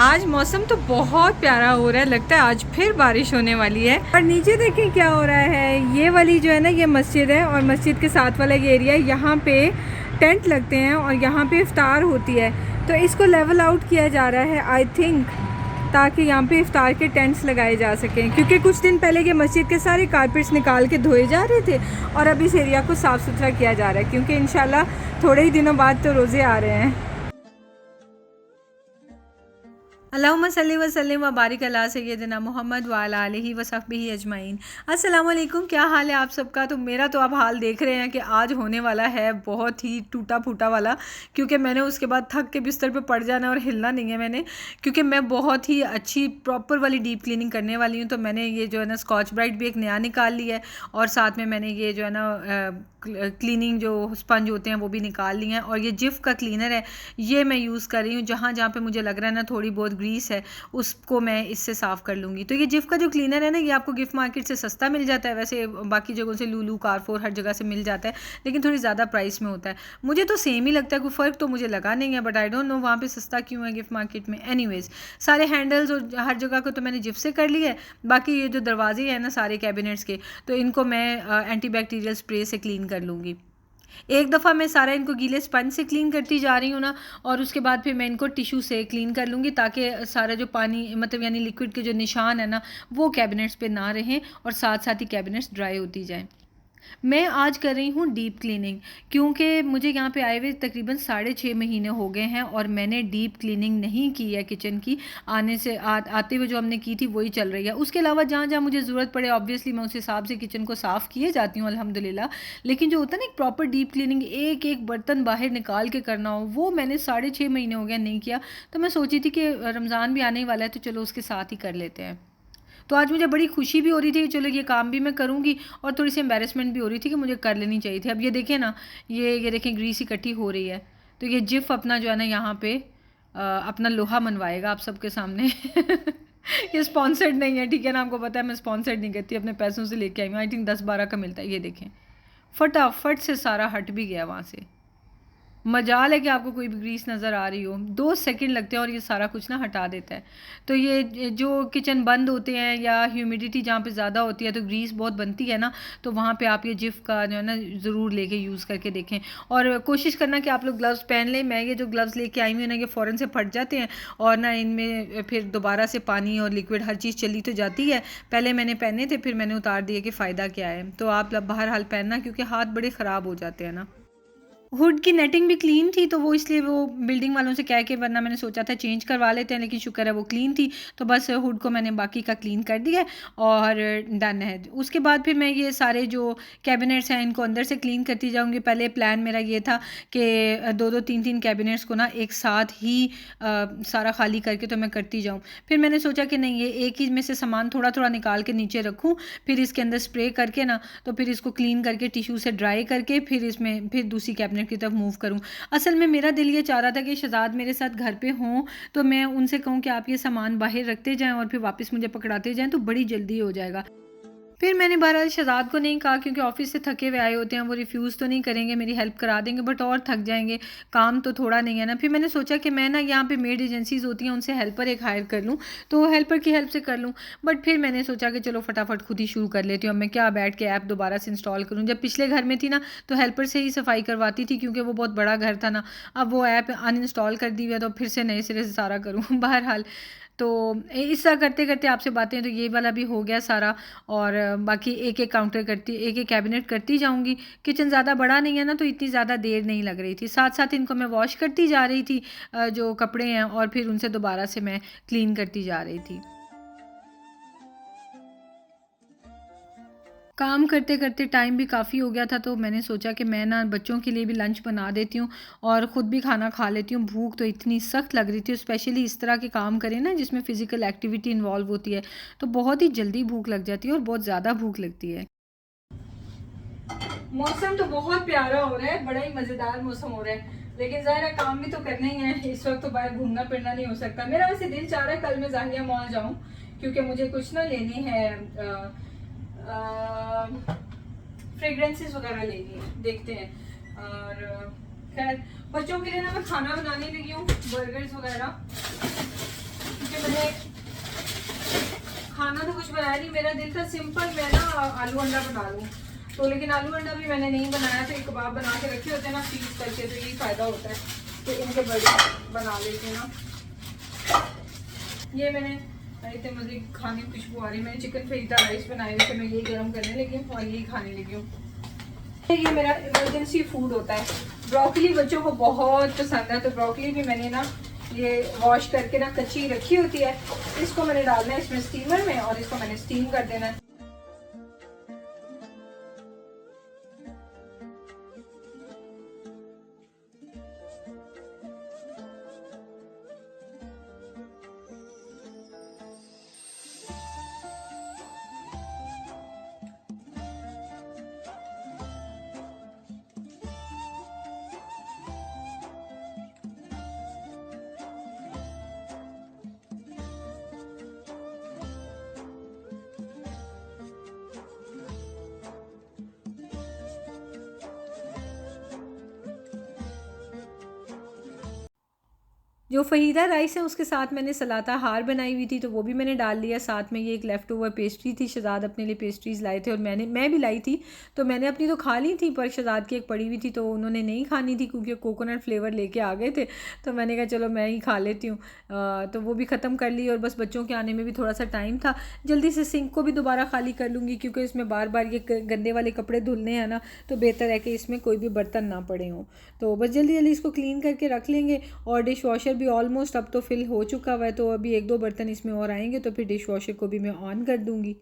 आज मौसम तो बहुत प्यारा हो रहा है, लगता है आज फिर बारिश होने वाली है। और नीचे देखें क्या हो रहा है, ये वाली जो है ना ये मस्जिद है और मस्जिद के साथ वाला ये एरिया, यहाँ पे टेंट लगते हैं और यहाँ पे इफ्तार होती है। तो इसको लेवल आउट किया जा रहा है आई थिंक, ताकि यहाँ पे इफ्तार के टेंट्स लगाए जा सकें, क्योंकि कुछ दिन पहले ये मस्जिद के सारे कारपेट्स निकाल के धोए जा रहे थे और अब इस एरिया को साफ़ सुथरा किया जा रहा है, क्योंकि इंशाल्लाह थोड़े ही दिनों बाद तो रोज़े आ रहे हैं। अल्लाहुम्मा सल्ली व सल्लिम व बारिक अला सय्यदिना मोहम्मद व अला आलिहि व सहबिही अजमाइन। अस्सलाम वालेकुम, क्या हाल है आप सबका। तो मेरा तो आप हाल देख रहे हैं कि आज होने वाला है बहुत ही टूटा फूटा वाला, क्योंकि मैंने उसके बाद थक के बिस्तर पे पड़ जाना और हिलना नहीं है मैंने, क्योंकि मैं बहुत ही अच्छी प्रॉपर वाली डीप क्लीनिंग करने वाली हूँ। तो मैंने ये जो है ना स्कॉच ब्राइट भी एक नया निकाल लिया है और साथ में मैंने ये जो है ना क्लीनिंग जो स्पंज होते हैं वो भी निकाल लिए हैं। और ये जिफ का क्लीनर है, ये मैं यूज़ कर रही हूँ। जहाँ जहाँ पे मुझे लग रहा है ना थोड़ी बहुत ग्रीस है, उसको मैं इससे साफ़ कर लूँगी। तो ये जिफ का जो क्लीनर है ना, ये आपको गिफ्ट मार्केट से सस्ता मिल जाता है, वैसे बाकी जगहों से लूलू कारफोर हर जगह से मिल जाता है, लेकिन थोड़ी ज़्यादा प्राइस में होता है। मुझे तो सेम ही लगता है, कोई फ़र्क तो मुझे लगा नहीं है, बट आई डोंट नो वहाँ पर सस्ता क्यों है गिफ्ट मार्केट में। एनीवेज़, सारे हैंडल्स और हर जगह को तो मैंने जिफ से कर लिया है। बाकी ये जो दरवाजे हैं ना सारे कैबिनेट्स के, तो इनको मैं एंटी बैक्टीरियल स्प्रे से क्लीन कर लूँगी। एक दफ़ा मैं सारा इनको गीले स्पंज से क्लीन करती जा रही हूँ ना, और उसके बाद फिर मैं इनको टिश्यू से क्लीन कर लूँगी, ताकि सारा जो पानी मतलब यानी लिक्विड के जो निशान है ना वो कैबिनेट्स पे ना रहें और साथ साथ ही कैबिनेट्स ड्राई होती जाएं। मैं आज कर रही हूँ डीप क्लीनिंग, क्योंकि मुझे यहाँ पे आए हुए तकरीबन 6.5 महीने हो गए हैं और मैंने डीप क्लीनिंग नहीं की है किचन की। आने से आते हुए जो हमने की थी वही चल रही है। उसके अलावा जहाँ जहाँ मुझे ज़रूरत पड़े ऑब्वियसली मैं उस हिसाब से किचन को साफ़ किए जाती हूँ अल्हम्दुलिल्लाह। लेकिन जो होता है ना एक प्रॉपर डीप क्लीनिंग, एक एक बर्तन बाहर निकाल के करना हो, वो मैंने 6.5 महीने हो गया नहीं किया। तो मैं सोची थी कि रमज़ान भी आने ही वाला है, तो चलो उसके साथ ही कर लेते हैं। तो आज मुझे बड़ी खुशी भी हो रही थी कि चलो ये काम भी मैं करूँगी, और थोड़ी सी एम्बेरसमेंट भी हो रही थी कि मुझे कर लेनी चाहिए थी। अब ये देखें ना, ये देखें ग्रीस इकट्ठी हो रही है। तो ये जिफ अपना जो है ना यहाँ पे अपना लोहा मनवाएगा आप सबके सामने। ये स्पॉन्सर्ड नहीं है, ठीक है ना, आपको पता है मैं स्पॉन्सर्ड नहीं करती, अपने पैसों से लेके आई हूँ। आई थिंक 10-12 का मिलता है। ये देखें फटाफट से सारा हट भी गया वहाँ से। मजाल है कि आपको कोई भी ग्रीस नज़र आ रही हो, 2 सेकंड लगते हैं और ये सारा कुछ ना हटा देता है। तो ये जो किचन बंद होते हैं या ह्यूमिडिटी जहाँ पे ज़्यादा होती है तो ग्रीस बहुत बनती है ना, तो वहाँ पे आप ये जिफ का जो है ना ज़रूर लेके यूज़ करके देखें। और कोशिश करना कि आप लोग ग्लव्स पहन लें। मैं ये जो ग्लव्स लेके आई हूँ ना, ये फ़ौरन से फट जाते हैं और ना इनमें फिर दोबारा से पानी और लिक्विड हर चीज़ चली तो जाती है। पहले मैंने पहने थे, फिर मैंने उतार दिए कि फ़ायदा क्या है। तो आप बहरहाल पहनना, क्योंकि हाथ बड़े ख़राब हो जाते हैं ना। हुड की नेटिंग भी क्लीन थी, तो वो इसलिए वो बिल्डिंग वालों से कह के, वरना मैंने सोचा था चेंज करवा लेते हैं, लेकिन शुक्र है वो क्लीन थी। तो बस हुड को मैंने बाकी का क्लीन कर दिया और डन है। उसके बाद फिर मैं ये सारे जो कैबिनेट्स हैं इनको अंदर से क्लीन करती जाऊंगी। पहले प्लान मेरा ये था कि 2-2 3-3 कैबिनेट्स को ना एक साथ ही सारा खाली करके तो मैं करती जाऊँ। फिर मैंने सोचा कि नहीं, ये एक ही में से सामान थोड़ा थोड़ा निकाल के नीचे रखूँ, फिर इसके अंदर स्प्रे करके ना, तो फिर इसको क्लीन करके टिश्यू से ड्राई करके फिर इसमें फिर दूसरी कैबिनेट की तरफ मूव करूं। असल में मेरा दिल ये चाह रहा था कि शहजाद मेरे साथ घर पे हों, तो मैं उनसे कहूं कि आप ये सामान बाहर रखते जाएं और फिर वापस मुझे पकड़ाते जाएं, तो बड़ी जल्दी हो जाएगा। फिर मैंने बहरहाल शहजाद को नहीं कहा, क्योंकि ऑफिस से थके हुए आए होते हैं, वो रिफ्यूज़ तो नहीं करेंगे, मेरी हेल्प करा देंगे, बट और थक जाएंगे, काम तो थोड़ा नहीं है ना। फिर मैंने सोचा कि मैं ना यहाँ पे मेड एजेंसीज़ होती हैं उनसे हेल्पर एक हायर कर लूँ, तो हेल्पर की हेल्प से कर लूँ। बट फिर मैंने सोचा कि चलो फटाफट खुद ही शुरू कर लेती हूँ। अब मैं क्या बैठ के ऐप दोबारा से इंस्टॉल करूँ। जब पिछले घर में थी ना तो हेल्पर से ही सफाई करवाती थी, क्योंकि वो बहुत बड़ा घर था ना। अब वो ऐप अनइंस्टॉल कर दी हुई है, तो फिर से नए सिरे से सारा करूँ। बहरहाल तो इस तरह करते करते आपसे बातें, तो ये वाला भी हो गया सारा, और बाकी एक एक काउंटर करती, एक एक कैबिनेट करती जाऊंगी। किचन ज़्यादा बड़ा नहीं है ना, तो इतनी ज़्यादा देर नहीं लग रही थी। साथ साथ इनको मैं वॉश करती जा रही थी जो कपड़े हैं, और फिर उनसे दोबारा से मैं क्लीन करती जा रही थी। काम करते करते टाइम भी काफ़ी हो गया था, तो मैंने सोचा कि मैं ना बच्चों के लिए भी लंच बना देती हूँ और ख़ुद भी खाना खा लेती हूँ। भूख तो इतनी सख्त लग रही थी, स्पेशली इस तरह के काम करें ना जिसमें फ़िज़िकल एक्टिविटी इन्वॉल्व होती है, तो बहुत ही जल्दी भूख लग जाती है और बहुत ज़्यादा भूख लगती है। मौसम तो बहुत प्यारा हो रहा है, बड़ा ही मज़ेदार मौसम हो रहा है, लेकिन ज़ाहिर काम भी तो करना ही है। इस वक्त तो बाहर घूमना फिरना नहीं हो सकता। मेरा वैसे दिल चाह रहा है कल मैं ज़ाहिया मॉल जाऊँ, क्योंकि मुझे कुछ ना लेनी है, फ्रेग्रेंसेस वगैरह लेनी है, देखते हैं। और खैर बच्चों के लिए ना मैं खाना बनाने लगी हूँ, बर्गर्स वगैरह। कि मैंने खाना तो कुछ बनाया नहीं, मेरा दिल था सिंपल मैं ना आलू अंडा बना लूँ, तो लेकिन आलू अंडा भी मैंने नहीं बनाया। तो एक कबाब बना के रखे होते हैं ना फ्रीज करके, तो यही फ़ायदा होता है कि इनके बड़े बना लेते हैं ना। ये मैंने इतने मज़े खाने की खुशबू आ रही है। मैंने चिकन फरीदा राइस बनाए हुए थे, मैं यही गर्म करने लगी हूँ और यही खाने लगी हूँ। ये मेरा इमरजेंसी फूड होता है। ब्रोकली बच्चों को बहुत पसंद है, तो ब्रोकली भी मैंने ना ये वॉश करके ना कच्ची रखी होती है। इसको मैंने डालना है इसमें स्टीमर में और इसको मैंने स्टीम कर देना है। जो फ़हीदा राइस है उसके साथ मैंने सलाता हार बनाई हुई थी, तो वो भी मैंने डाल लिया। साथ में ये एक लेफ़्ट ओवर पेस्ट्री थी, शहज़ाद अपने लिए पेस्ट्रीज़ लाए थे और मैं भी लाई थी। तो मैंने अपनी तो खा ली थी, पर शहज़ाद की एक पड़ी हुई थी तो उन्होंने नहीं खानी थी क्योंकि कोकोनट फ्लेवर लेके आ गए थे। तो मैंने कहा चलो मैं ही खा लेती हूँ। तो वो भी ख़त्म कर ली और बस बच्चों के आने में भी थोड़ा सा टाइम था। जल्दी से सिंक को भी दोबारा खाली कर लूँगी क्योंकि इसमें बार बार ये गंदे वाले कपड़े धुलने हैं ना, तो बेहतर है कि इसमें कोई भी बर्तन ना पड़े हों। तो बस जल्दी जल्दी इसको क्लीन करके रख लेंगे। और डिश वॉशर भी ऑलमोस्ट अब तो फिल हो चुका हुआ है, तो अभी 1-2 बर्तन इसमें और आएंगे तो फिर डिश वॉशर को भी मैं ऑन कर दूँगी।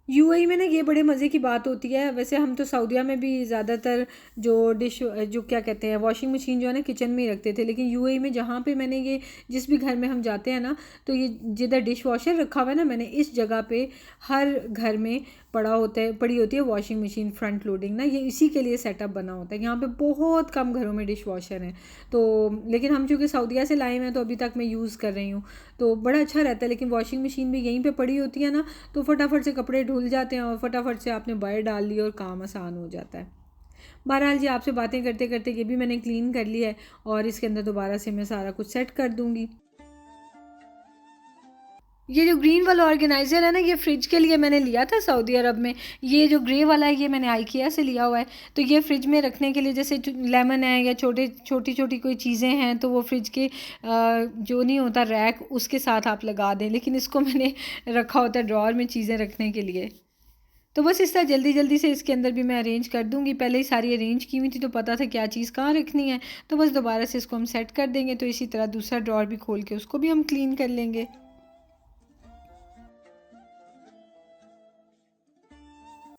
यूएई में ना ये बड़े मज़े की बात होती है। वैसे हम तो सऊदीया में भी ज़्यादातर जो क्या कहते हैं वॉशिंग मशीन जो है ना किचन में ही रखते थे, लेकिन यूएई में जहाँ पे मैंने ये जिस भी घर में हम जाते हैं ना, तो ये जिधर डिश वॉशर रखा हुआ है ना, मैंने इस जगह पे हर घर में पड़ी होती है वॉशिंग मशीन फ्रंट लोडिंग ना, ये इसी के लिए सेटअप बना होता है। यहाँ पे बहुत कम घरों में डिश वॉशर हैं, तो लेकिन हम चूँकि सऊदीया से लाए हैं तो अभी तक मैं यूज़ कर रही हूँ, तो बड़ा अच्छा रहता है। लेकिन वॉशिंग मशीन भी यहीं पे पड़ी होती है ना, तो फटाफट से कपड़े धुल जाते हैं और फटाफट से आपने बाहर डाल लिया और काम आसान हो जाता है। बहरहाल जी, आपसे बातें करते करते ये भी मैंने क्लीन कर लिया है और इसके अंदर दोबारा से मैं सारा कुछ सेट कर दूँगी। ये जो ग्रीन वाला ऑर्गेनाइज़र है ना, ये फ्रिज के लिए मैंने लिया था सऊदी अरब में। ये जो ग्रे वाला है ये मैंने आइकिया से लिया हुआ है। तो ये फ्रिज में रखने के लिए, जैसे लेमन है या छोटी छोटी कोई चीज़ें हैं, तो वो फ्रिज के जो नहीं होता रैक, उसके साथ आप लगा दें। लेकिन इसको मैंने रखा होता है ड्रॉअर में चीज़ें रखने के लिए। तो बस इस तरह जल्दी जल्दी से इसके अंदर भी मैं अरेंज कर दूँगी। पहले ही सारी अरेंज की हुई थी तो पता था क्या चीज़ कहाँ रखनी है। तो बस दोबारा से इसको हम सेट कर देंगे। तो इसी तरह दूसरा ड्रॉअर भी खोल के उसको भी हम क्लीन कर लेंगे।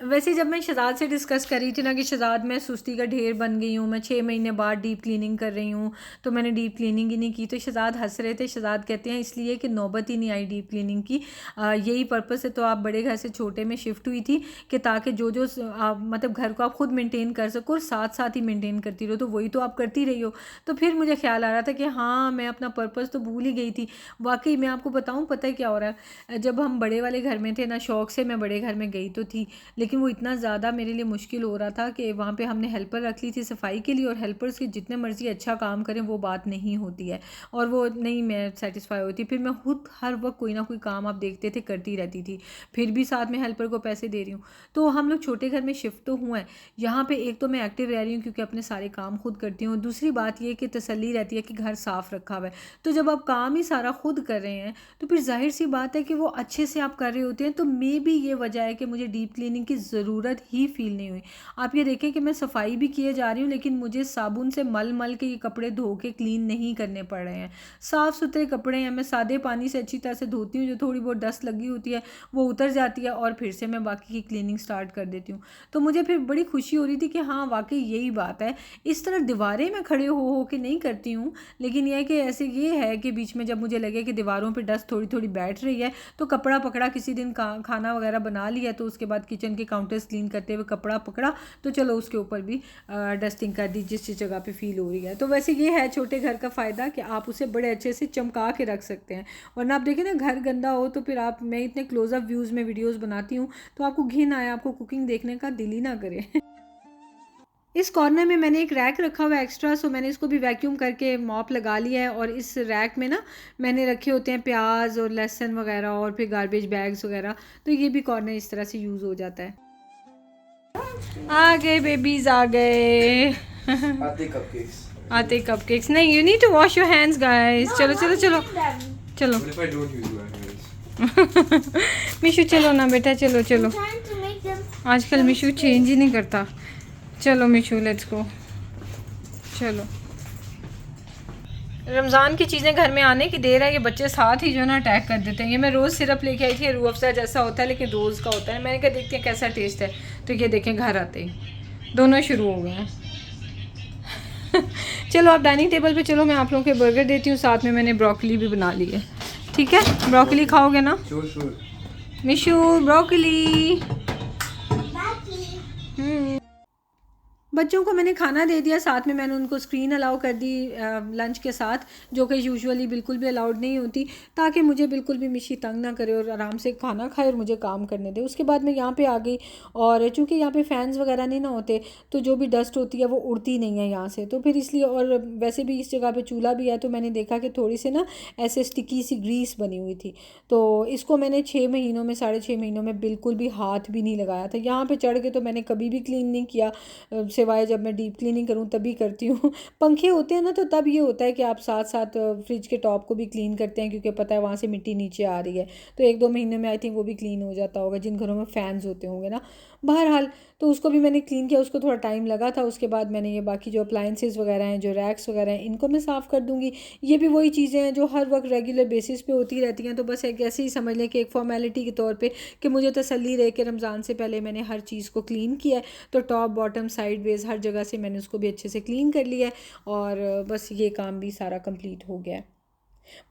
वैसे जब मैं शहज़ाद से डिस्कस कर रही थी ना कि शहज़ाद मैं सुस्ती का ढेर बन गई हूँ, मैं 6 महीने बाद डीप क्लीनिंग कर रही हूँ, तो मैंने डीप क्लीनिंग ही नहीं की, तो शहज़ाद हंस रहे थे। शहज़ाद कहते हैं इसलिए कि नौबत ही नहीं आई डीप क्लीनिंग की। यही पर्पस से तो आप बड़े घर से छोटे में शिफ्ट हुई थी कि ताकि जो आप मतलब घर को आप खुद मेनटेन कर सको और साथ साथ ही मेनटेन करती रहो, तो वही तो आप करती रही हो। तो फिर मुझे ख्याल आ रहा था कि हाँ, मैं अपना पर्पस तो भूल ही गई थी। वाकई मैं आपको बताऊँ, पता है क्या हो रहा है, जब हम बड़े वाले घर में थे ना, शौक़ से मैं बड़े घर में गई तो थी, लेकिन वो इतना ज़्यादा मेरे लिए मुश्किल हो रहा था कि वहाँ पे हमने हेल्पर रख ली थी सफाई के लिए, और हेल्पर्स के जितने मर्ज़ी अच्छा काम करें वो बात नहीं होती है, और वो नहीं मैं सेटिस्फाई होती। फिर मैं खुद हर वक्त कोई ना कोई काम आप देखते थे करती रहती थी, फिर भी साथ में हेल्पर को पैसे दे रही हूँ। तो हम लोग छोटे घर में शिफ्ट तो हुए हैं। यहाँ पे एक तो मैं एक्टिव रह रही हूँ क्योंकि अपने सारे काम खुद करती हूँ, दूसरी बात ये कि तसल्ली रहती है कि घर साफ़ रखा हुआ है। तो जब आप काम ही सारा खुद कर रहे हैं तो फिर जाहिर सी बात है कि वो अच्छे से आप कर रहे होते हैं। तो मे भी ये वजह है कि मुझे डीप क्लीनिंग की ज़रूरत ही फील नहीं हुई। आप ये देखें कि मैं सफाई भी किए जा रही हूँ, लेकिन मुझे साबुन से मल मल के ये कपड़े धो के क्लीन नहीं करने पड़ रहे हैं। साफ़ सुथरे कपड़े हैं, मैं सादे पानी से अच्छी तरह से धोती हूँ, जो थोड़ी बहुत डस्ट लगी होती है वो उतर जाती है और फिर से मैं बाकी की क्लीनिंग स्टार्ट कर देती हूँ। तो मुझे फिर बड़ी खुशी हो रही थी कि हाँ, वाकई यही बात है। इस तरह दीवारें मैं खड़े हो के नहीं करती हूँ, लेकिन यह है कि ऐसे ये है कि बीच में जब मुझे लगे कि दीवारों पर डस्ट थोड़ी थोड़ी बैठ रही है, तो कपड़ा पकड़ा, किसी दिन खाना वगैरह बना लिया तो उसके बाद किचन के काउंटर्स क्लीन करते हुए कपड़ा पकड़ा, तो चलो उसके ऊपर भी डस्टिंग कर दी जिस जिस जगह पे फील हो रही है। तो वैसे ये है छोटे घर का फ़ायदा कि आप उसे बड़े अच्छे से चमका के रख सकते हैं। वरना आप देखें ना, घर गंदा हो तो फिर मैं इतने क्लोजअप व्यूज़ में वीडियोज़ बनाती हूँ तो आपको घिन आए, आपको कुकिंग देखने का दिल ही ना करे। इस कॉर्नर में मैंने एक रैक रखा हुआ है एक्स्ट्रा, सो मैंने इसको भी वैक्यूम करके मॉप लगा लिया है। और इस रैक में ना मैंने रखे होते हैं प्याज और लहसुन वगैरह और फिर गार्बेज बैग्स वगैरह, तो ये भी कॉर्नर इस तरह से यूज़ हो जाता है। आ गए बेबीज आ गए। आते कपकेक्स नहीं, you need to wash your hands guys. चलो चलो चलो चलो मिशु चलो ना बेटा, चलो चलो। आजकल मिशु चेंज ही नहीं करता। चलो मिशु लेट्स गो। चलो रमज़ान की चीज़ें घर में आने की देर है, ये बच्चे साथ ही जो है ना अटैक कर देते हैं। ये मैं रोज़ सिरप लेके आई थी, रूह अफ़ज़ा जैसा होता है लेकिन रोज़ का होता है। मैंने कहा देखते हैं कैसा टेस्ट है, तो ये देखें घर आते ही दोनों शुरू हो गए हैं। चलो आप डाइनिंग टेबल पे चलो, मैं आप लोगों के बर्गर देती हूँ। साथ में मैंने ब्रोकली भी बना ली है, ठीक है? ब्रोकली खाओगे ना मिशु? ब्रोकली। बच्चों को मैंने खाना दे दिया, साथ में मैंने उनको स्क्रीन अलाउ कर दी लंच के साथ, जो कि यूजुअली बिल्कुल भी अलाउड नहीं होती, ताकि मुझे बिल्कुल भी मिशी तंग ना करे और आराम से खाना खाए और मुझे काम करने दे। उसके बाद मैं यहाँ पे आ गई, और चूँकि यहाँ पे फ़ैन्स वगैरह नहीं ना होते, तो जो भी डस्ट होती है वो उड़ती नहीं है यहाँ से, तो फिर इसलिए। और वैसे भी इस जगह पर चूल्हा भी है, तो मैंने देखा कि थोड़ी सी ना ऐसे स्टिकी सी ग्रीस बनी हुई थी, तो इसको मैंने 6 महीनों में 6.5 महीनों में बिल्कुल भी हाथ भी नहीं लगाया था। यहाँ पर चढ़ के तो मैंने कभी भी क्लीन नहीं किया, सिवाय जब मैं डीप क्लीनिंग करूँ तभी करती हूँ। पंखे होते हैं ना, तो तब ये होता है कि आप साथ साथ फ्रिज के टॉप को भी क्लीन करते हैं, क्योंकि पता है वहाँ से मिट्टी नीचे आ रही है, तो 1-2 महीने में आई थिंक वो भी क्लीन हो जाता होगा, जिन घरों में फ़ैन्स होते होंगे ना। बहरहाल तो उसको भी मैंने क्लीन किया, उसको थोड़ा टाइम लगा था। उसके बाद मैंने ये बाकी जो अप्लाइंसेस वगैरह हैं, जो रैक्स वगैरह हैं, इनको मैं साफ़ कर दूँगी। ये भी वही चीज़ें हैं जो हर वक्त रेगुलर बेसिस पे होती रहती हैं, तो बस एक ऐसे ही समझ लें कि एक फॉर्मेलिटी के तौर पे, कि मुझे तसल्ली रहे कि रमज़ान से पहले मैंने हर चीज़ को क्लीन किया है। तो टॉप बॉटम साइड वेज हर जगह से मैंने उसको भी अच्छे से क्लीन कर लिया है, और बस ये काम भी सारा कंप्लीट हो गया है।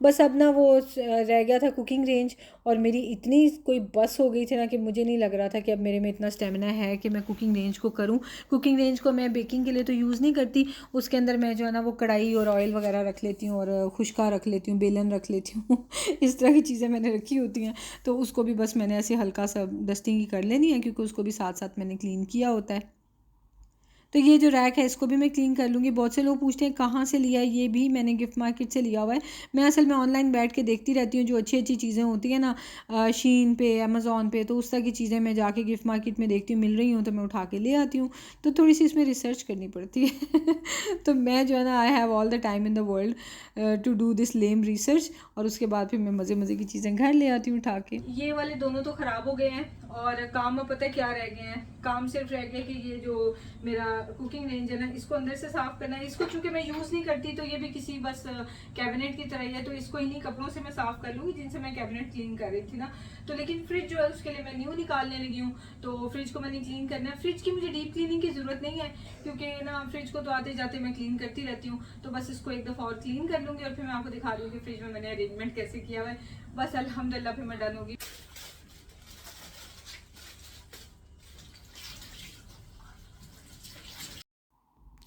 बस अब ना वो रह गया था कुकिंग रेंज, और मेरी इतनी कोई बस हो गई थी ना कि मुझे नहीं लग रहा था कि अब मेरे में इतना स्टेमिना है कि मैं कुकिंग रेंज को करूं। कुकिंग रेंज को मैं बेकिंग के लिए तो यूज़ नहीं करती, उसके अंदर मैं जो है ना वो कढ़ाई और ऑयल वगैरह रख लेती हूँ, और खुशका रख लेती हूँ, बेलन रख लेती हूँ। इस तरह की चीज़ें मैंने रखी होती हैं, तो उसको भी बस मैंने ऐसे हल्का सा डस्टिंग ही कर लेनी है, क्योंकि उसको भी साथ साथ मैंने क्लीन किया होता है। तो ये जो रैक है इसको भी मैं क्लीन कर लूँगी। बहुत से लोग पूछते हैं कहाँ से लिया है, ये भी मैंने गिफ्ट मार्केट से लिया हुआ है। मैं असल में ऑनलाइन बैठ के देखती रहती हूँ, जो अच्छी अच्छी चीज़ें होती हैं ना शीन पे, अमेज़ॉन पे, तो उस तरह की चीज़ें मैं जाके गिफ्ट मार्केट में देखती हूँ, मिल रही हूँ तो मैं उठा के ले आती हूँ। तो थोड़ी सी इसमें रिसर्च करनी पड़ती है। तो मैं जो है ना, I have all the time in the world to do this lame research, और उसके बाद फिर मैं मज़े मज़े की चीज़ें घर ले आती हूँ उठा के। ये वाले दोनों तो ख़राब हो गए हैं, और काम में पता है क्या रह गए हैं, काम सिर्फ रह गया कि ये जो मेरा कुकिंग रेंज है ना, इसको अंदर से साफ करना है। इसको चूंकि मैं यूज़ नहीं करती, तो ये भी किसी बस कैबिनेट की तरह ही है, तो इसको इन्हीं कपड़ों से मैं साफ कर लूँगी जिनसे मैं कैबिनेट क्लीन कर रही थी ना। तो लेकिन फ्रिज जो है उसके लिए मैं न्यू निकालने लगी हूँ, तो फ्रिज को मैंने क्लीन करना है। फ्रिज की मुझे डीप क्लीनिंग की ज़रूरत नहीं है, क्योंकि ना फ्रिज को तो आते जाते मैं क्लीन करती रहती हूँ, तो बस इसको एक दफ़ा और क्लीन कर लूँगी, और फिर मैं आपको दिखा दूँगी फ्रिज में मैंने अरेंजमेंट कैसे किया हुआ है। बस अल्हम्दुलिल्लाह फिर मैं डन होगी।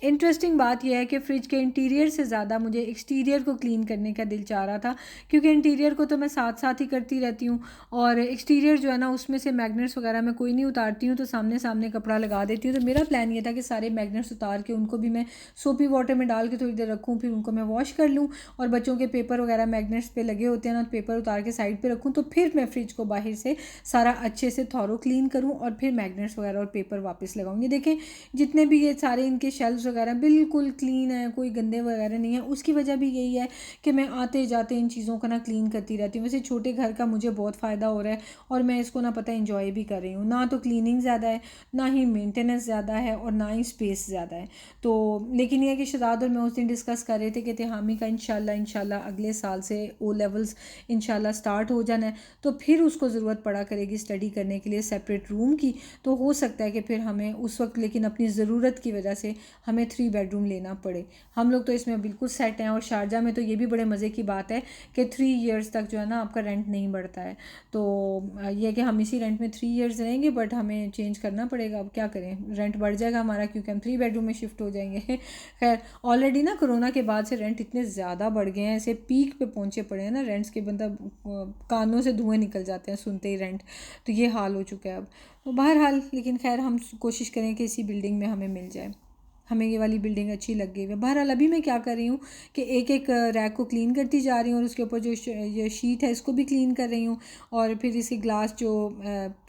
इंटरेस्टिंग बात यह है कि फ़्रिज के इंटीरियर से ज़्यादा मुझे एक्सटीरियर को क्लीन करने का दिल चाह रहा था, क्योंकि इंटीरियर को तो मैं साथ साथ ही करती रहती हूँ, और एक्सटीरियर जो है ना उसमें से मैग्नेट्स वगैरह मैं कोई नहीं उतारती हूँ, तो सामने सामने कपड़ा लगा देती हूँ। तो मेरा प्लान ये था कि सारे मैग्नेट्स उतार के उनको भी मैं सोपी वाटर में डाल के थोड़ी देर रखूँ, फिर उनको मैं वॉश कर लूँ, और बच्चों के पेपर वगैरह मैग्नेट्स पे लगे होते हैं ना, पेपर उतार के साइड पर रखूँ, तो फिर मैं फ्रिज को बाहर से सारा अच्छे से थॉरो क्लीन करूँ, और फिर मैग्नेट्स वगैरह और पेपर वापस लगाऊँ। ये देखें जितने भी ये सारे इनके शेल्फ्स वगैरह बिल्कुल क्लीन है, कोई गंदे वगैरह नहीं है। उसकी वजह भी यही है कि मैं आते जाते इन चीज़ों को ना क्लीन करती रहती हूँ। वैसे छोटे घर का मुझे बहुत फ़ायदा हो रहा है, और मैं इसको ना पता इंजॉय भी कर रही हूँ। ना तो क्लीनिंग ज़्यादा है, ना ही मेंटेनेंस ज़्यादा है, और ना ही स्पेस ज़्यादा है। तो लेकिन ये है कि शहजाद और मैं उस दिन डिस्कस कर रहे थे कि तिहामी का इंशाल्लाह अगले साल से ओ लेवल्स इंशाल्लाह स्टार्ट हो जाना है, तो फिर उसको ज़रूरत पड़ा करेगी स्टडी करने के लिए सेपरेट रूम की। तो हो सकता है कि फिर हमें उस वक्त, लेकिन अपनी ज़रूरत की वजह से हमें 3 बेडरूम लेना पड़े। हम लोग तो इसमें बिल्कुल सेट हैं, और शारजा में तो ये भी बड़े मज़े की बात है कि 3 ईयर्स तक जो है ना आपका रेंट नहीं बढ़ता है। तो ये है कि हम इसी रेंट में 3 ईयर्स रहेंगे, बट हमें चेंज करना पड़ेगा। अब क्या करें, रेंट बढ़ जाएगा हमारा, क्योंकि हम 3 बेडरूम में शिफ्ट हो जाएंगे। खैर ऑलरेडी ना कोरोना के बाद से रेंट इतने ज़्यादा बढ़ गए हैं, ऐसे पीक पे पहुँचे पड़े हैं ना रेंट्स के, मतलब कानों से धुएँ निकल जाते हैं सुनते ही रेंट। तो ये हाल हो चुका है अब। तो बहरहाल लेकिन खैर हम कोशिश करें कि इसी बिल्डिंग में हमें मिल जाए। हमें ये वाली बिल्डिंग अच्छी लग गई है। बहरहाल अभी मैं क्या कर रही हूँ कि एक एक रैक को क्लीन करती जा रही हूँ और उसके ऊपर जो ये शीट है इसको भी क्लीन कर रही हूँ, और फिर इसके ग्लास जो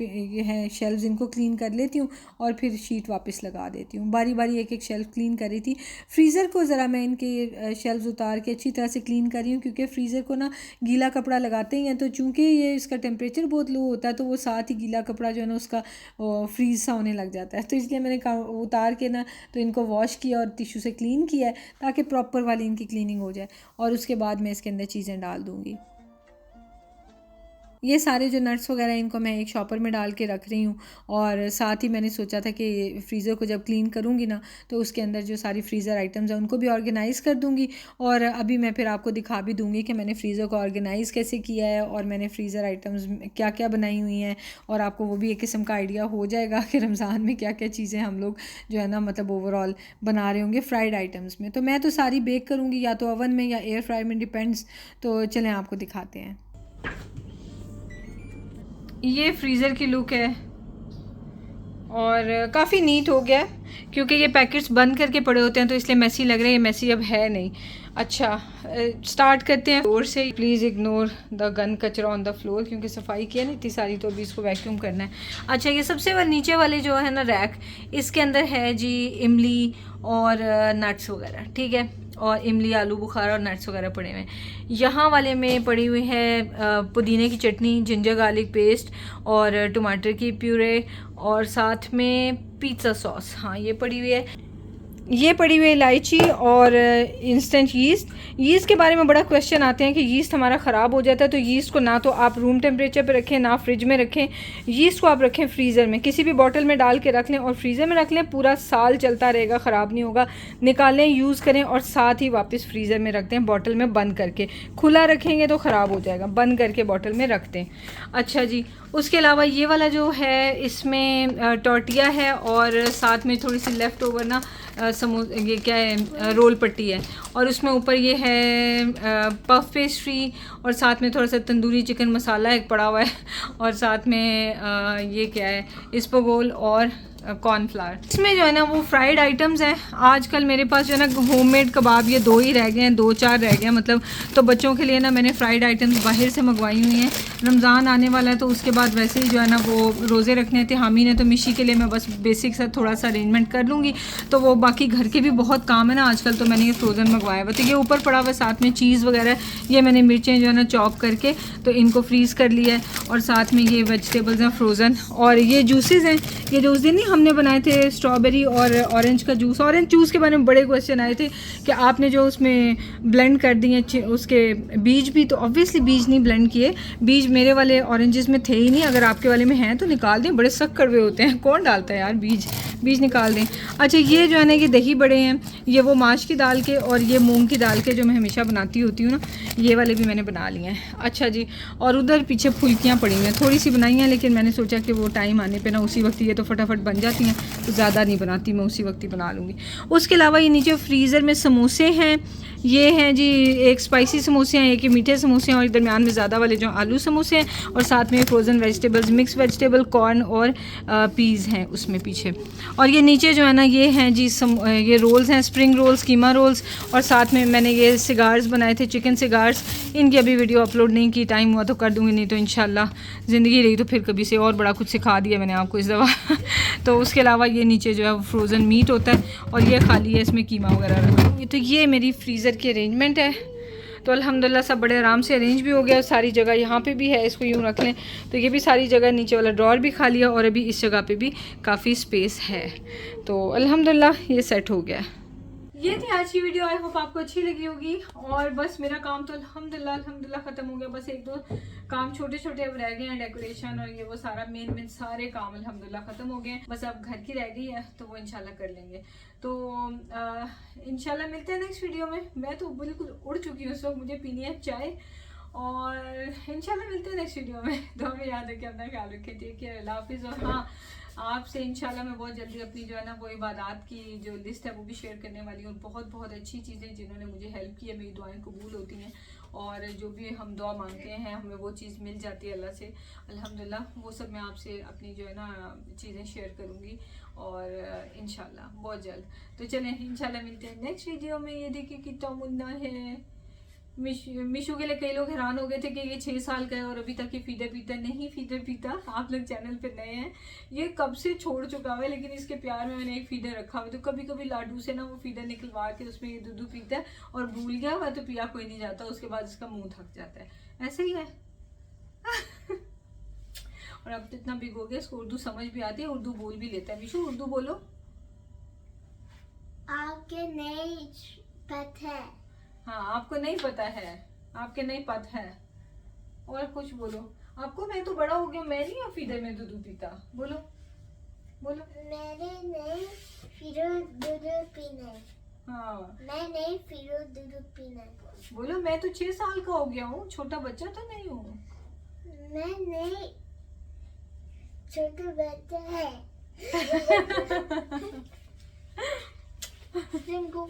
ये हैं शेल्व्स इनको क्लीन कर लेती हूँ और फिर शीट वापस लगा देती हूँ। बारी बारी एक एक शेल्फ क्लीन कर रही थी। फ्रीज़र को ज़रा मैं इनके शेल्व्स उतार के अच्छी तरह से क्लीन कर रही हूँ, क्योंकि फ्रीज़र को ना गीला कपड़ा लगाते ही हैं, तो चूँकि ये इसका टेम्परेचर बहुत लो होता है तो वो साथ ही गीला कपड़ा जो है ना उसका फ्रीज़ सा होने लग जाता है। तो इसलिए मैंने उतार के ना तो इनको वॉश किया और टिश्यू से क्लीन किया है, ताकि प्रॉपर वाली इनकी क्लीनिंग हो जाए, और उसके बाद मैं इसके अंदर चीज़ें डाल दूँगी। ये सारे जो नट्स वगैरह इनको मैं एक शॉपर में डाल के रख रही हूँ, और साथ ही मैंने सोचा था कि फ्रीज़र को जब क्लीन करूँगी ना तो उसके अंदर जो सारी फ्रीज़र आइटम्स हैं उनको भी ऑर्गेनाइज़ कर दूँगी, और अभी मैं फिर आपको दिखा भी दूँगी कि मैंने फ्रीज़र को ऑर्गेनाइज़ कैसे किया है और मैंने फ्रीज़र आइटम्स क्या क्या बनाई हुई हैं, और आपको वो भी एक किस्म का आइडिया हो जाएगा कि रमज़ान में क्या क्या चीज़ें हम लोग जो है ना मतलब ओवरऑल बना रहे होंगे फ्राइड आइटम्स में। तो मैं तो सारी बेक करूँगी या तो ओवन में या एयर फ्रायर में, डिपेंड्स। तो चलें आपको दिखाते हैं। ये फ्रीज़र की लुक है और काफ़ी नीट हो गया है, क्योंकि ये पैकेट्स बंद करके पड़े होते हैं तो इसलिए मैसी लग रहे हैं। ये मैसी अब है नहीं। अच्छा, स्टार्ट करते हैं फ्लोर से। प्लीज़ इग्नोर द गन कचरा ऑन द फ्लोर, क्योंकि सफाई की है ना इतनी सारी, तो अभी इसको वैक्यूम करना है। अच्छा, ये सबसे नीचे वाले जो है ना रैक, इसके अंदर है जी इमली और नट्स वगैरह, ठीक है, और इमली आलू बुखारा और नट्स वगैरह पड़े हुए हैं। यहाँ वाले में पड़ी हुई है पुदीने की चटनी, जिंजर गार्लिक पेस्ट और टमाटर की प्यूरे, और साथ में पिज़्ज़ा सॉस, हाँ ये पड़ी हुई है। ये पड़ी हुई इलायची और इंस्टेंट यीस्ट के बारे में बड़ा क्वेश्चन आते हैं कि यीस्ट हमारा ख़राब हो जाता है, तो यीस्ट को ना तो आप रूम टेम्परेचर पे रखें ना फ्रिज में रखें। यीस्ट को आप रखें फ्रीज़र में, किसी भी बॉटल में डाल के रख लें और फ्रीज़र में रख लें, पूरा साल चलता रहेगा, ख़राब नहीं होगा। निकालें, यूज़ करें और साथ ही वापस फ्रीज़र में रख दें बॉटल में बंद करके। खुला रखेंगे तो ख़राब हो जाएगा, बंद करके बॉटल में रख दें। अच्छा जी, उसके अलावा ये वाला जो है इसमें टॉर्टिया है और साथ में थोड़ी सी लेफ़्ट ओवर ना ये क्या है, रोल पट्टी है, और उसमें ऊपर ये है पफ पेस्ट्री, और साथ में थोड़ा सा तंदूरी चिकन मसाला एक पड़ा हुआ है, और साथ में ये क्या है, इसबगोल और कॉर्नफ्लावर। इसमें जो है ना वो फ्राइड आइटम्स हैं। आजकल मेरे पास जो है ना होममेड कबाब ये 2 ही रह गए हैं, 2-4 रह गए हैं मतलब। तो बच्चों के लिए ना मैंने फ़्राइड आइटम्स बाहर से मंगवाई हुई हैं। रमज़ान आने वाला है तो उसके बाद वैसे ही जो है ना वो रोज़े रखने थे हामी ने, तो मिशी के लिए मैं बस बेसिक सा थोड़ा सा अरेंजमेंट कर लूँगी। तो वो बाकी घर के भी बहुत काम है ना आजकल, तो मैंने ये फ्रोज़न मंगवाया हुआ। तो ये ऊपर पड़ा हुआ है, साथ में चीज़ वगैरह, ये मैंने मिर्चें जो है ना चॉप करके तो इनको फ्रीज़ कर लिया है, और साथ में ये वेजिटेबल्स हैं फ्रोज़न, और ये जूसेस हैं। ये जो उस दिन नहीं हमने बनाए थे स्ट्रॉबेरी और ऑरेंज का जूस, ऑरेंज जूस के बारे में बड़े क्वेश्चन आए थे कि आपने जो उसमें ब्लेंड कर दिए उसके बीज भी, तो ऑब्वियसली बीज नहीं ब्लेंड किए, बीज मेरे वाले ऑरेंजेस में थे ही नहीं। अगर आपके वाले में हैं तो निकाल दें, बड़े सख्त कड़वे होते हैं, कौन डालता है यार बीज निकाल दें। अच्छा, ये जो है ना ये दही बड़े हैं, ये वो माश की दाल के और ये मूंग की दाल के जो मैं हमेशा बनाती होती हूँ ना, ये वाले भी मैंने बना लिए हैं। अच्छा जी, और उधर पीछे फुल्कियाँ पड़ी हुई हैं, थोड़ी सी बनाई हैं, लेकिन मैंने सोचा कि वो टाइम आने पे ना उसी वक्त ये तो फटाफट बन जाती हैं, तो ज़्यादा नहीं बनाती, मैं उसी वक्त ही बना लूँगी। उसके अलावा ये नीचे फ्रीज़र में समोसे हैं, ये हैं जी एक स्पाइसी समोसे हैं, एक ये मीठे समोसे हैं, और दरमियान में ज़्यादा वाले जो आलू समोसे हैं, और साथ में frozen vegetables, mix vegetable, corn और पीज़ हैं उसमें पीछे। और ये नीचे जो है ना ये हैं जी ये रोल्स हैं, स्प्रिंग रोल्स, कीमा रोल्स, और साथ में मैंने ये सिगार्स बनाए थे, चिकन सिगार्स। इनकी अभी वीडियो अपलोड नहीं की, टाइम हुआ तो कर दूँगी, नहीं तो इंशाल्लाह ज़िंदगी रही तो फिर कभी से और बड़ा कुछ सिखा दिया मैंने आपको इस दफ़ा। तो उसके अलावा ये नीचे जो है फ्रोज़न मीट होता है, और ये खाली है, इसमें कीमा वगैरह रखा हूँ। तो ये मेरी फ्रीज़र की अरेंजमेंट है। तो अल्हम्दुलिल्लाह सब बड़े आराम से अरेंज भी हो गया, सारी जगह यहाँ पे भी है, इसको यूँ रख लें तो ये भी सारी जगह, नीचे वाला ड्रॉर भी खाली है, और अभी इस जगह पे भी काफ़ी स्पेस है। तो अल्हम्दुलिल्लाह ये सेट हो गया। ये थी आज की वीडियो, आई होप आपको अच्छी लगी होगी। और बस मेरा काम तो अल्हम्दुलिल्लाह ख़त्म हो गया, बस 1-2 काम छोटे छोटे अब रह गए हैं, डेकोरेशन और ये वो सारा मेन सारे काम अल्हम्दुलिल्लाह ख़त्म हो गए हैं, बस अब घर की रह गई है तो वो इंशाल्लाह कर लेंगे। तो इंशाल्लाह मिलते हैं नेक्स्ट वीडियो में। मैं तो बिल्कुल उड़ चुकी हूँ, सो मुझे पीनी है चाय, और इंशाल्लाह मिलते हैं नेक्स्ट वीडियो में। तो हमें याद रखें, अपना ख्याल रखें, टेक केयर, अल्लाह हाफिज़। और हाँ, आपसे इंशाल्लाह मैं बहुत जल्दी अपनी जो है ना वो इबादत की जो लिस्ट है वो भी शेयर करने वाली हूँ, और बहुत बहुत अच्छी चीज़ें जिन्होंने मुझे हेल्प की है, मेरी दुआएं कबूल होती हैं। और जो भी हम दुआ मांगते हैं हमें वो चीज़ मिल जाती है अल्लाह से, अल्हम्दुलिल्लाह। वो सब मैं आपसे अपनी जो है ना चीज़ें शेयर करूँगी और इंशाल्लाह बहुत जल्द। तो चलें इंशाल्लाह मिलते हैं नेक्स्ट वीडियो में। ये देखिए कितना मुन्ना है। मिशू के लिए कई लोग हैरान हो गए थे कि ये 6 साल का है और अभी तक ये फीडर पीता नहीं। फीडर पीता, आप लोग चैनल पे नए हैं, ये कब से छोड़ चुका हुआ है, लेकिन इसके प्यार में मैंने एक फीडर रखा हुआ है। तो कभी कभी लाडू से ना वो फीडर निकलवा के उसमें ये दूध पीता है और भूल गया हुआ तो पिया कोई नहीं जाता, उसके बाद इसका मुंह थक जाता है, ऐसे ही है। और अब तो इतना बिग हो गया, इसको उर्दू समझ भी आती है, उर्दू बोल भी लेता है। मिशू उर्दू बोलो। आपके नहीं पता है। हाँ आपको नहीं पता है, आपके नहीं पता है। और कुछ बोलो। आपको, मैं तो बड़ा हो गया, मैं नहीं फीडर में दूध पीता। बोलो बोलो। मेरे नहीं फिर दूध पीना। हाँ मैं नहीं फिर दूध पीना। बोलो। मैं तो 6 साल का हो गया हूँ, छोटा बच्चा तो नहीं हूँ। मैं नहीं छोटा बच्चा है। तुमको